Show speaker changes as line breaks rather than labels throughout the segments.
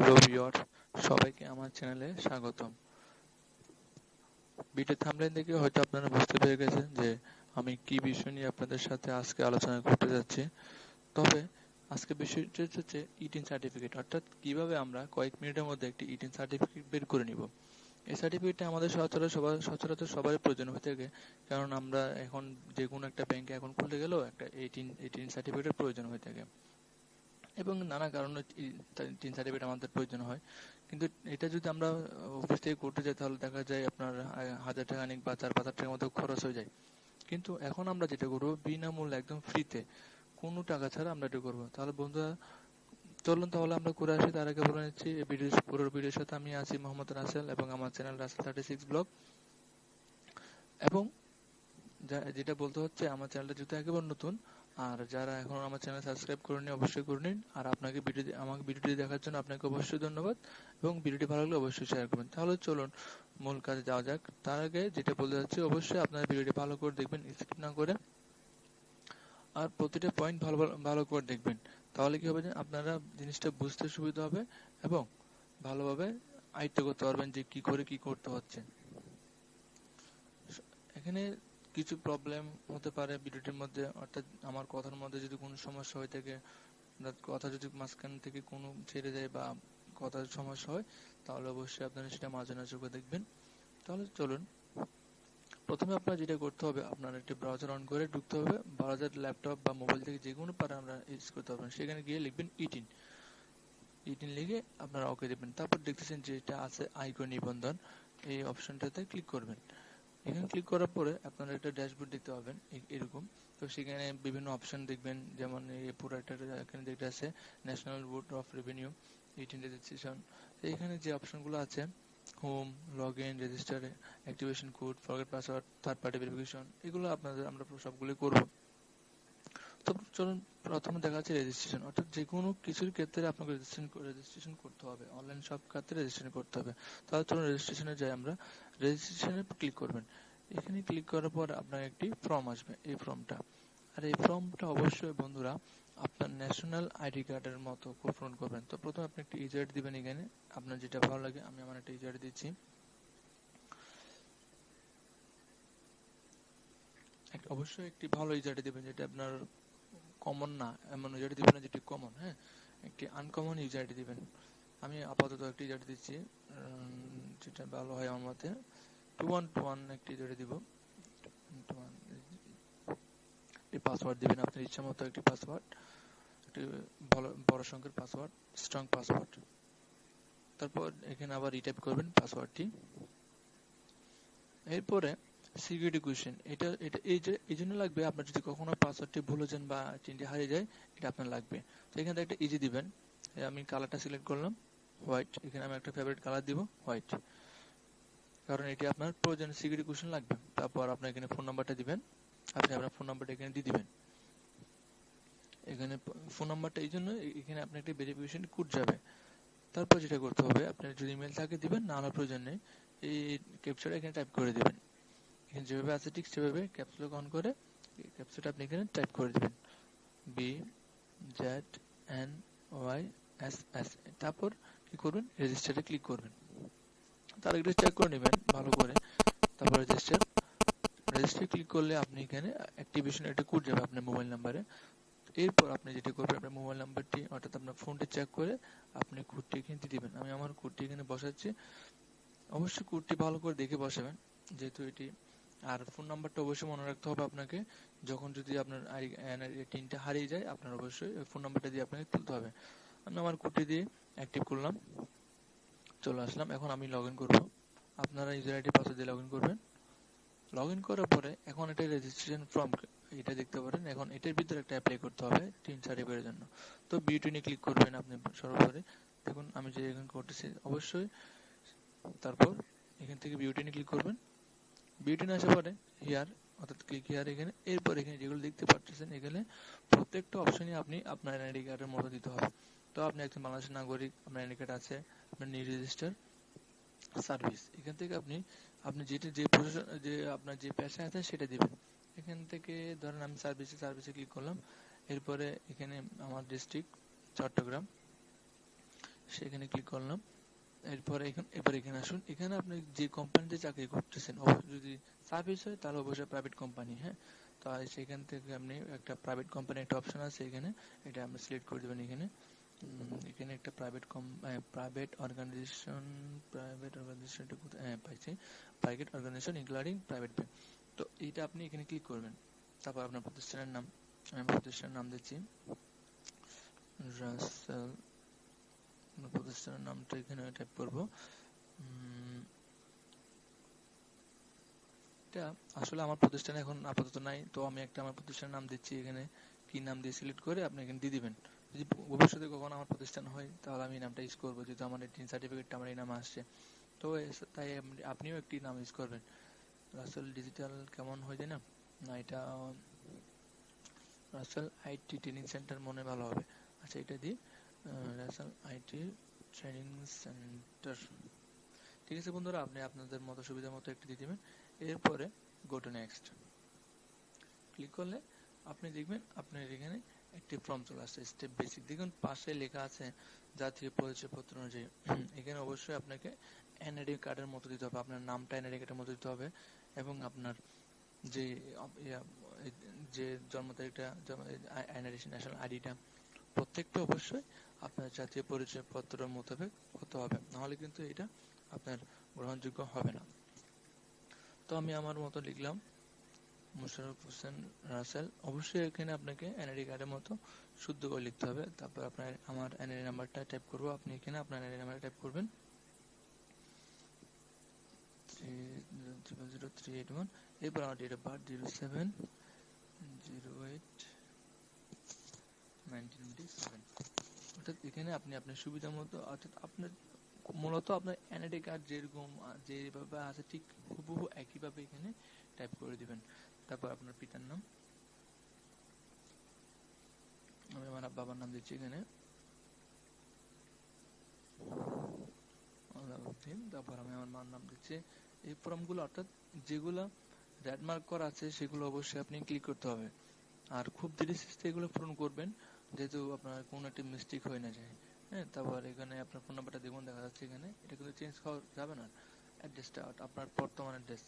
Hello viewers, সবাইকে আমার চ্যানেলে স্বাগতম। ভিডিও থাম্বনেল দেখে হয়তো আপনারা বুঝতে পেরে গেছেন যে আমি কি বিষয় নিয়ে আপনাদের সাথে আজকে আলোচনা করতে যাচ্ছি। তবে আজকে বিষয়টি হচ্ছে ইটিন সার্টিফিকেট, অর্থাৎ কিভাবে আমরা কয়েক মিনিটের মধ্যে একটি ইটিন সার্টিফিকেট বের করে নিব। এই সার্টিফিকেটটা আমাদের সচরাচর সবারই প্রয়োজন হয়ে থাকে, কারণ আমরা এখন যে কোনো একটা ব্যাংকে অ্যাকাউন্ট খুলতে গেলেও একটা এইটিন সার্টিফিকেটের প্রয়োজন হয়ে থাকে এবং নানা কারণে তিন সার্টিফিকেট আমাদের প্রয়োজন হয়। কিন্তু এটা যদি আমরা অফিস থেকে করতে যাই তাহলে দেখা যায় আপনার 1000 টাকা বা 4-5 হাজার টাকার মতো খরচ হয়ে যায়। কিন্তু এখন আমরা যেটা করবো বিনামূল্যে একদম ফ্রিতে কোনো টাকা ছাড়া আমরা এটা করবো। তাহলে বন্ধুরা চলুন তাহলে আমরা করে আসি। তার আগে বলে নিচ্ছি এই পুরো ভিডিওর সাথে আমি আছি মোহাম্মদ রাসেল এবং আমার চ্যানেল Russell36 Blog। এবং যেটা বলতে হচ্ছে আমার চ্যানেলটা যেহেতু একেবারে নতুন, আর যারা এখন আমার চ্যানেল সাবস্ক্রাইব করেনি অবশ্যই করে নিন। আর আপনাকে আমাকে ভিডিওটি দেখার জন্য আপনাকে অবশ্যই ধন্যবাদ এবং ভিডিওটি ভালো লাগলে অবশ্যই শেয়ার করবেন। তাহলে চলুন মূল কাজে যাওয়া যাক। তার আগে যেটা বলতে যাচ্ছি, অবশ্যই আপনারা ভিডিওটি ভালো করে দেখবেন, স্কিপ না করে, আর প্রতিটা পয়েন্ট ভালো ভালো করে দেখবেন। তাহলে কি হবে যে আপনারা জিনিসটা বুঝতে সুবিধা হবে এবং ভালোভাবে আয়ত্ত করতে পারবেন যে কি করে কি করতে হচ্ছে। এখানে কিছু প্রবলেম হতে পারে ভিডিওটির মধ্যে, অর্থাৎ আমার কথার মধ্যে যদি কোনো সমস্যা হয়ে থাকে, কথা যদি মাঝখান থেকে কোনো ছেড়ে যায় বা কথার সমস্যা হয়, তাহলে অবশ্যই আপনারা সেটা মার্জনা চোখে দেখবেন। তাহলে চলুন, প্রথমে আপনার যেটা করতে হবে, আপনার একটি ব্রাউজার অন করে ঢুকতে হবে। ব্রাউজার ল্যাপটপ বা মোবাইল থেকে যে কোনো পারে আমরা ইউজ করতে পারবেন। সেখানে গিয়ে লিখবেন ইটিন লিখে আপনারা ওকে দেবেন। তারপর দেখতেছেন যে এটা আছে আয়কর নিবন্ধন, এই অপশনটাতে ক্লিক করবেন। এখানে ক্লিক করার পরে আপনারা একটা ড্যাশবোর্ড দেখতে পাবেন এরকম। তো সেখানে বিভিন্ন অপশন দেখবেন, যেমন এই পুরোটা এখানে দেখতে আছে national board of revenue, e-TIN registration. এখানে যে অপশনগুলো আছে home, log in, register, activation code, forget password, third party verification, এগুলো আমরা সবগুলো করব। তো চলুন, প্রথমে দেখা যাচ্ছে রেজিস্ট্রেশন, অর্থাৎ যে কোনো কিছুর ক্ষেত্রে আপনাকে রেজিস্ট্রেশন করতে হবে, অনলাইন সব ক্ষেত্রে রেজিস্ট্রেশন করতে হবে। তাহলে চলুন রেজিস্ট্রেশনে যাই আমরা। রেজিস্ট্রেশনে ক্লিক করবেন। এখানে ক্লিক করার পর আপনার একটি ফর্ম আসবে, এই ফর্মটা। আর এই ফর্মটা অবশ্যই বন্ধুরা আপনার ন্যাশনাল আইডি কার্ডের মতো পূরণ করবেন। তো প্রথমে আপনি একটি ইউজার দিবেন, এখানে আপনার যেটা ভালো লাগে। আমি আমার একটা ইউজার দিচ্ছি। অবশ্যই একটি ভালো ইউজার দিবেন, যেটা আপনার কমন না, এমন ইউজার দিবেন না যেটি কমন। হ্যাঁ, একটি আনকমন ইউজার দিবেন। আমি আপাতত একটি ইউজার দিচ্ছি, যেটা ভালো হয় আমার মতে। 2121 একটি ইউজার দিব। 21 একটি পাসওয়ার্ড দিবেন, আপনার ইচ্ছা মতো একটি পাসওয়ার্ড, একটি বড় সংখ্যার পাসওয়ার্ড, স্ট্রং পাসওয়ার্ড। তারপর এখানে আবার রিটাইপ করবেন পাসওয়ার্ডটি। এরপরে সিকিউরিটি কোয়েশ্চেন, এটা এটা এই জন্য লাগবে, আপনার যদি কখনো পাসওয়ার্ডটি ভুলে যান বা চিনটি হারিয়ে যায়, এটা আপনার লাগবে। তো এখানে একটা ইজি দিবেন। আমি কালারটা সিলেক্ট করলাম হোয়াইট। এখানে আমি একটা ফেভারিট কালার দিব হোয়াইট, কারণ এটি আপনার প্রয়োজনীয় সিকিউরিটি কোয়েশ্চেন লাগবে। তারপর আপনার এখানে ফোন নাম্বারটা দিবেন। আপনি আপনার ফোন নাম্বারটা এখানে দিয়ে দিবেন। এখানে ফোন নাম্বারটা এই জন্য, এখানে আপনার একটা ভেরিফিকেশন কোড যাবে। তারপর যেটা করতে হবে, আপনার যদি ইমেল থাকে দিবেন, না হলে প্রয়োজন নেই। এই ক্যাপচাটা এখানে টাইপ করে দিবেন। এখানে যেভাবে আছে ঠিক সেভাবে ক্যাপসুলক অন করে ক্যাপচাটা আপনি এখানে টাইপ করে দিবেন, BZNYSS। তারপর কি করবেন, রেজিস্টারে ক্লিক করবেন। তার একটু চেক করে নেবেন ভালো করে। তারপর রেজিস্টারে ক্লিক করলে আপনি এখানে অ্যাক্টিভেশন একটা কোড যাবে আপনার মোবাইল নাম্বারে। এরপর আপনি যেটা করবেন, আপনার মোবাইল নাম্বারটি অর্থাৎ আপনার ফোনটি চেক করে আপনি কোডটি এখানে দিয়ে দিবেন। আমি আমার কোডটি এখানে বসাচ্ছি। অবশ্যই কোডটি ভালো করে দেখে বসাবেন, যেহেতু এটি। আর ফোন নাম্বারটা অবশ্যই মনে রাখতে হবে আপনাকে, যখন যদি আপনার টিনটা হারিয়ে যায়, আপনার অবশ্যই ফোন নাম্বারটা দিয়ে আপনাকে তুলতে হবে। আমি আমার কোডটি দিয়ে অ্যাক্টিভ করলাম, চলে আসলাম। এখন আমি লগ ইন করবো। আপনারা ইউজার আইডি পাসওয়ার্ড দিয়ে লগ ইন করবেন। লগ ইন করার পরে এখন এটা রেজিস্ট্রেশন ফর্ম, এটা দেখতে পারেন। এখন এটার ভিতরে একটা অ্যাপ্লাই করতে হবে টিন সার্টিফিকেটের জন্য। তো বিউটিনে ক্লিক করবেন আপনি সর্বোপরি। দেখুন আমি যে এখানে করতেছি অবশ্যই। তারপর এখান থেকে বিউটিনে ক্লিক করবেন। বিউটিনে আসার পরে হিয়ার, অর্থাৎ ক্লিক হিয়ার এখানে। এরপর এখানে যেগুলো দেখতে পাচ্ছেন, এখানে প্রত্যেকটা অপশনই আপনি আপনার আইডি কার্ডের মতো দিতে হবে। তো আপনি একজন বাংলাদেশের নাগরিক, আপনার আইডি কার্ড আছে, আপনার নিউ রেজিস্টার সার্ভিস, এখান থেকে আপনি আপনি যেটা যে প্রফেশন, যে আপনার যে পেশা আছে সেটা দিবেন। এখান থেকে ধরেন আমি সার্ভিসে ক্লিক করলাম। এরপরে এখানে আমার ডিস্ট্রিক্ট চট্টগ্রাম, এসে এখানে ক্লিক করলাম। এবার এখানে আসুন। এখানে আপনি যে কোম্পানিতে চাকরি করতেছেন, যদি সার্ভিস হয় তাহলে অবশ্যই প্রাইভেট কোম্পানি, হ্যাঁ। তো সেখান থেকে আপনি একটা প্রাইভেট কোম্পানি একটা অপশন আছে এখানে, এটা আপনি সিলেক্ট করে দেবেন। এখানে একটা প্রাইভেট অর্গানাইজেশন পাইছি, private organization including private bank. তো এইটা আপনি এখানে ক্লিক করবেন। তারপর আপনার প্রতিষ্ঠানের নাম, আমি প্রতিষ্ঠানের নাম দিচ্ছি রাসেল। প্রতিষ্ঠানের নামটা এখানে টাইপ করবো। এটা আসলে আমার প্রতিষ্ঠানে এখন আপাতত নাই, তো আমি একটা আমার প্রতিষ্ঠানের নাম দিচ্ছি এখানে। কি নাম দিয়ে সিলেক্ট করে আপনি এখানে দিয়ে দিবেন। যদি ভবিষ্যতে কখনো আমার প্রতিষ্ঠান হয় তাহলে আমি এই নামটা ইউজ করবো, যেহেতু আমার টিন সার্টিফিকেটটা আমার এই নামে আসছে। তো তাই আপনিও একটি নাম ইউজ করবেন। রাসেল ডিজিটাল কেমন হয়ে যায় না, না এটা রাসেল আইটি ট্রেনিং সেন্টার মনে ভালো হবে। আচ্ছা, এটা দিই রাসেল আইটি ট্রেনিং সেন্টার। ঠিক আছে বন্ধুরা, আপনি আপনাদের মতো সুবিধা মতো একটি দিয়ে দেবেন। এরপরে গো টু নেক্সট ক্লিক করলে আপনি দেখবেন আপনার এখানে একটি ফর্ম চলে আসছে, স্টেপ বেসিক। দেখুন পাশে লেখা আছে জাতীয় পরিচয়পত্র অনুযায়ী। এখানে অবশ্যই আপনাকে এনআইডি কার্ডের মতো দিতে হবে, আপনার নামটা এনআইডি কার্ডের মতো দিতে হবে, এবং আপনার যে যে জন্ম তারিখটা, এনআইডি ন্যাশনাল আইডিটা প্রত্যেকটা অবশ্যই আপনার জাতীয় পরিচয়পত্র মোতাবেক হতে হবে, নাহলে কিন্তু এটা আপনার গ্রহণযোগ্য হবে না। তো আমি আমার মতো লিখলাম মোশাররফ হোসেন রাসেল। অবশ্যই এখানে আপনাকে এনআইডি কার্ডের মতো শুদ্ধ করে লিখতে হবে। তারপর আমার এনআইডি নাম্বারটা টাইপ করব, আপনি এখানে আপনার এনআইডি নাম্বারটা টাইপ করবেন 300381। এরপর আমার ডেট অফ বার্থ 07/08/1997। অর্থাৎ এখানে আপনি আপনার সুবিধা মতো, অর্থাৎ আপনার মূলত আপনার এনআইডি কার্ড যেরকম যেভাবে আছে ঠিক হুবহু একইভাবে এখানে টাইপ করে দিবেন। তারপর আপনার পিতার নাম, আমি আমার বাবার নাম দিচ্ছি এখানে আলাউদ্দিন। তারপর আমি আমার মার নাম দিচ্ছি। এই ফর্মগুলো অর্থাৎ যেগুলো রেড মার্ক করা আছে সেগুলো অবশ্যই আপনি ক্লিক করতে হবে, আর খুব ধীরে সুস্থে এগুলো পূরণ করবেন, যেহেতু আপনার কোনো একটি মিস্টেক হয়ে না যায়। হ্যাঁ, তারপর এখানে আপনার ফোন নাম্বারটা দেখুন দেখা যাচ্ছে এখানে, এটা কিন্তু চেঞ্জ করা যাবে না। অ্যাড্রেসটা আপনার বর্তমান অ্যাড্রেস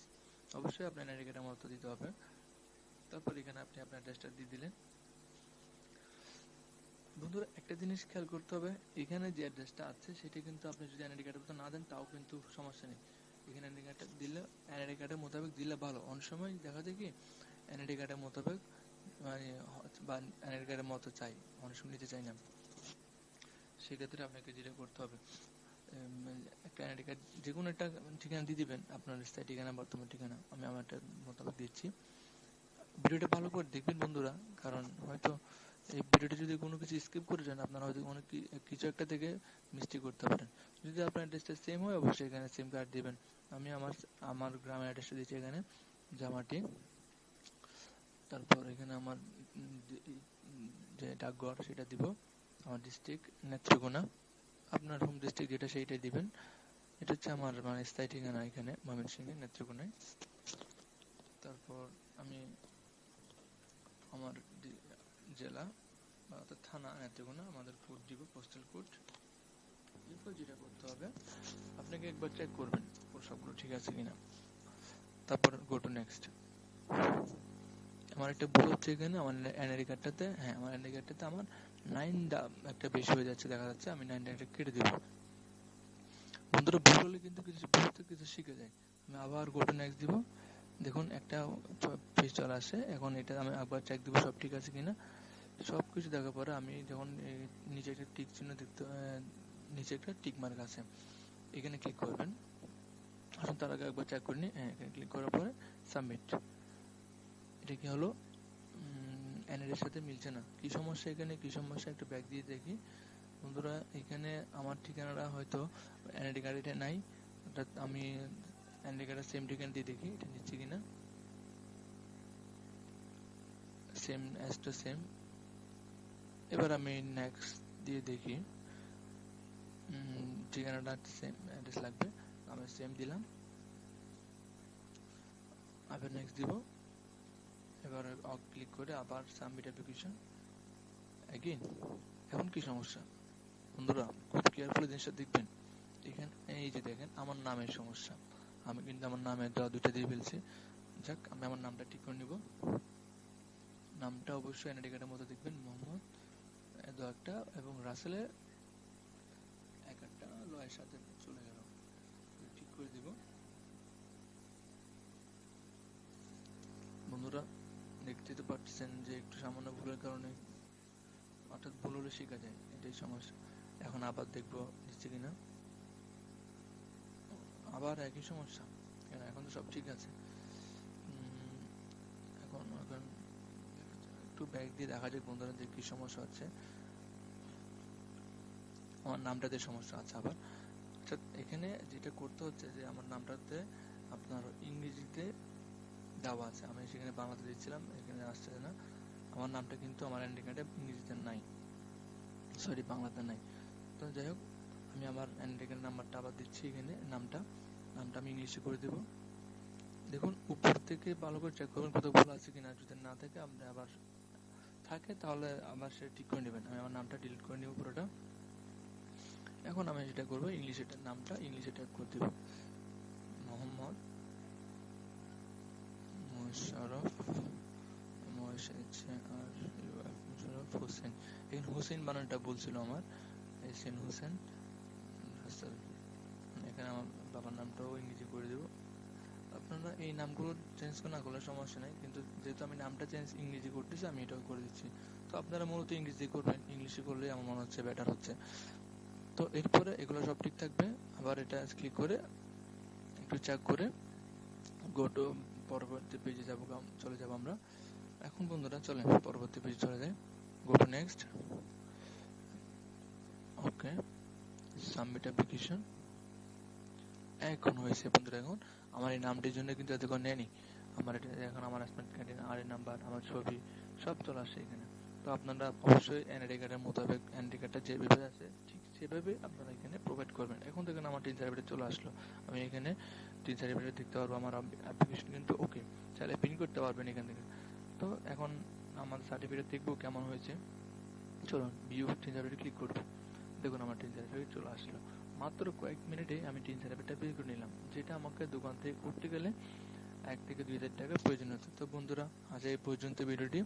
অবশ্যই আপনার এনআইডি কার্ডের মতো দিতে হবে। তারপর এখানে আপনি আপনার অ্যাড্রেসটা দিয়ে দিলেন। বন্ধুরা একটা জিনিস খেয়াল করতে হবে, এখানে যে অ্যাড্রেসটা আছে সেটা কিন্তু আপনি যদি এনআইডি কার্ডের মতো না দেন তাও কিন্তু সমস্যা নেই। এখানে এনআইডি কার্ডটা দিলে, এনআইডি কার্ডের মোতাবেক দিলে ভালো। অনেক সময় দেখা যায় কি এনআইডি কার্ডের মোতাবেক মানে বা এনআইডি কার্ডের মতো চাই, অনেক সময় নিতে চাই না। সেক্ষেত্রে আপনাকে যেটা করতে হবে, একটা এনআইডি কার্ড যে কোনো একটা ঠিকানা দিয়ে দিবেন, আপনার স্থায়ী ঠিকানা, বর্তমান ঠিকানা। আমি আমারটা মোতাবেক দিচ্ছি। ভিডিওটা ভালো করে দেখবেন বন্ধুরা, কারণ হয়তো এই ভিডিওটা যদি কোনো কিছু স্কিপ করে যান আপনারা হয়তো অনেক কিছু একটা থেকে মিস্টেক করতে পারেন। যদি আপনার অ্যাড্রেসটা সেম হয় অবশ্যই এখানে সেম কার্ড দিবেন। আমি আমার গ্রামের অ্যাড্রেসটা দিচ্ছি এখানে জামাটি। তারপর এখানে আমার যে ডাকঘর সেটা দিব, আমার ডিস্ট্রিক্ট নেত্রকোনা, আপনার হোম ডিস্ট্রিক্ট যেটা সেইটাই দিবেন। এটা হচ্ছে আমার মানে স্থায়ী ঠিকানা এখানে ময়মনসিংহে নেত্রকোনায়। তারপর আমি আমার জেলা অর্থাৎ থানা নেত্রকোনা, আমাদের কোড দিব পোস্টাল কোড। এরপর যেটা করতে হবে আপনাকে একবার চেক করবেন সবগুলো ঠিক আছে কিনা, তারপর গো টু নেক্সট। আমার একটা ভুল হচ্ছে এখানে আমার এনআইডি কার্ডটাতে, হ্যাঁ আমার এনআইডি কার্ডটাতে আমার 9 একটা বেশি হয়ে যাচ্ছে দেখা যাচ্ছে, আমি 9 একটা কেটে দেবো। বন্ধুরা ভুল হলে কিন্তু কিছু শিখে যায়। আমি আবার গো টু নেক্সট দিব। দেখুন একটা পেজ চলে আসে, এখন এটা আমি একবার চেক দিব সব ঠিক আছে কিনা। সব কিছু দেখার পরে আমি যখন নিচে একটা টিক চিহ্ন দেখতে, নিচে একটা টিক মার্ক আছে, এখানে ক্লিক করবেন। আসুন তার আগে একবার চেক করে নিই। হ্যাঁ, এখানে ক্লিক করার পরে সাবমিট। এটা কি হলো, এনআইডির সাথে মিলছে না। কি সমস্যা এখানে, কি সমস্যা একটু ব্যাক দিয়ে দেখি। বন্ধুরা এখানে আমার ঠিকানাটা হয়তো এনআইডি কার্ডে নাই, অর্থাৎ আমি এনআইডি কার্ডের সেম ঠিকানা দিয়ে দেখি এটা নিচ্ছে কিনা। Same as to same. এবার আমি নেক্সট দিয়ে দেখি, ঠিকানাটা সেম অ্যাড্রেস লাগবে, আমি সেম দিলাম। আবার নেক্সট দিব। এবার ক্লিক করে আবার সাবমিট অ্যাপ্লিকেশন এগেইন। এখন কি সমস্যা, বন্ধুরা খুব কেয়ারফুলি জিনিসটা দেখবেন। এখানে এই যে দেখেন আমার নামের সমস্যা, আমি কিন্তু আমার নামের দেওয়া দুইটা দিয়ে ফেলছি। যাক, আমি আমার নামটা ঠিক করে নিব। নামটা অবশ্যই এনআইডি কার্ডের মতো দেখবেন, মোহাম্মদ দু একটা এবং রাসেলের এক একটা লয়ের সাথে চলে গেল, ঠিক করে দিব। বন্ধুরা দেখতে তো পাচ্ছেন যে একটু সামান্য ভুলের কারণে, অর্থাৎ ভুল হলে শেখা যায়, এটাই সমস্যা। এখন আবার দেখবো নিচ্ছে কিনা, আবার একই সমস্যা। কেন, এখন তো সব ঠিক আছে। এখন এখন একটু ব্যাক দিয়ে দেখা যাক বন্ধুরা যে কি সমস্যা হচ্ছে। আমার নামটাতে সমস্যা আছে আবার। আচ্ছা, এখানে যেটা করতে হচ্ছে যে আমার নামটাতে আপনার ইংরেজিতে দেওয়া আছে, আমি সেখানে বাংলাতে দিচ্ছিলাম, এখানে আসছে না। আমার নামটা কিন্তু আমার আইডেন্টি কার্ডে ইংরেজিতে নাই, সরি বাংলাতে নাই। তো যাই হোক, আমি আমার আইডেন্টি কার্ডের নাম্বারটা আবার দিচ্ছি এখানে। নামটা আমি ইংলিশে করে দেব। দেখুন উপর থেকে ভালো করে চেক করবেন কোথাও ভুল আছে কিনা, যদি না থাকে আপনি আবার থাকে তাহলে আবার সে ঠিক করে নেবেন। আমি আমার নামটা ডিলিট করে নেব পুরোটা। এখন আমি যেটা করবো, ইংলিশে নামটা ইংলিশে টাইপ করে দেব, মোহাম্মদ মোশাররফ হোসেন। এখানে হোসেন বানানটা বলছিল আমার, এসএন হোসেন রাসেল। এখানে আমার বাবার নামটাও ইংরেজি করে দেব। আপনারা এই নামগুলো চেঞ্জ না করলে সমস্যা নেই, কিন্তু যেহেতু আমি নামটা ইংরেজি করতেছি, আমি এটাও করে দিচ্ছি। তো আপনারা মূলত ইংরেজি করবেন, ইংলিশে করলে আমার মনে হচ্ছে বেটার হচ্ছে। তো এরপরে এগুলো সব ঠিক থাকবে। আবার এটা ক্লিক করে একটু চেক করে গো টু পরবর্তী পেজে চলে যাব আমরা। এখন বন্ধুরা চলেন পরবর্তী পেজে চলে যাই। Go to next. Okay, submit application. এখন হয়েছে বন্ধুরা, এখন আমার এই নামটির জন্য কিন্তু এতক্ষণ নেয়নি। আমার এটা এখন আমার স্মার্ট কার্ডের আর নাম্বার, আমার ছবি সব চলে আসছে এখানে। তো আপনারা অবশ্যই এনআইডি কার্ডের মোতাবেক এনআইডি কার্ডটা যেভাবে আছে ঠিক সেভাবে আপনারা এখানে প্রোভাইড করবেন। এখন দেখেন আমার টিন সার্টিফিকেট চলে আসলো, আমি এখানে টিন সার্টিফিকেট দেখতে পারবো। আমার অ্যাপ্লিকেশন কিন্তু ওকে, চাইলে প্রিন্ট করতে পারবেন এখান থেকে। তো এখন আমার সার্টিফিকেট দেখবো কেমন হয়েছে। চলুন ভিউ টিন সার্টিফিকেট ক্লিক করবো। দেখুন আমার টিন সার্টিফিকেট চলে আসলো। মাত্র কয়েক মিনিটে আমি টিন সার্টিফিকেটটা বের করে নিলাম, যেটা আমাকে দোকান থেকে করতে গেলে 1 থেকে 2,000 টাকার প্রয়োজন হচ্ছে। তো বন্ধুরা আজ এই পর্যন্ত ভিডিওটি।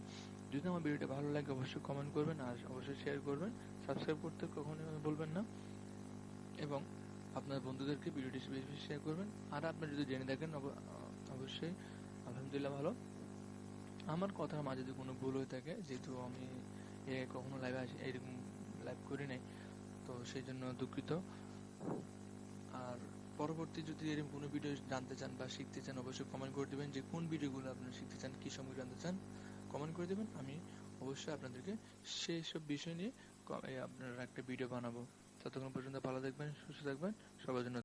যদি আমার ভিডিওটি ভালো লাগে অবশ্যই কমেন্ট করবেন, আর অবশ্যই শেয়ার করবেন, সাবস্ক্রাইব করতে কখনোই বলবেন না, এবং আপনার বন্ধুদেরকে ভিডিওটি বেশি বেশি শেয়ার করবেন। আর আপনি যদি জেনে থাকেন অবশ্যই আলহামদুলিল্লাহ ভালো। আমার কথার মাঝে যদি কোনো ভুল হয়ে থাকে, যেহেতু আমি কখনো লাইভে আসি এরকম লাইভ করি নাই, তো সেই জন্য দুঃখিত। আর পরবর্তী যদি এরকম কোনো ভিডিও জানতে চান বা শিখতে চান, অবশ্যই কমেন্ট করে দেবেন যে কোন ভিডিওগুলো আপনারা শিখতে চান, কি সম্পর্কে জানতে চান, কমেন্ট করে দেবেন। আমি অবশ্যই আপনাদেরকে সেই সব বিষয় নিয়ে আপনারা একটা ভিডিও বানাবো। ততক্ষণ পর্যন্ত ভালো থাকবেন, সুস্থ থাকবেন, সবার জন্য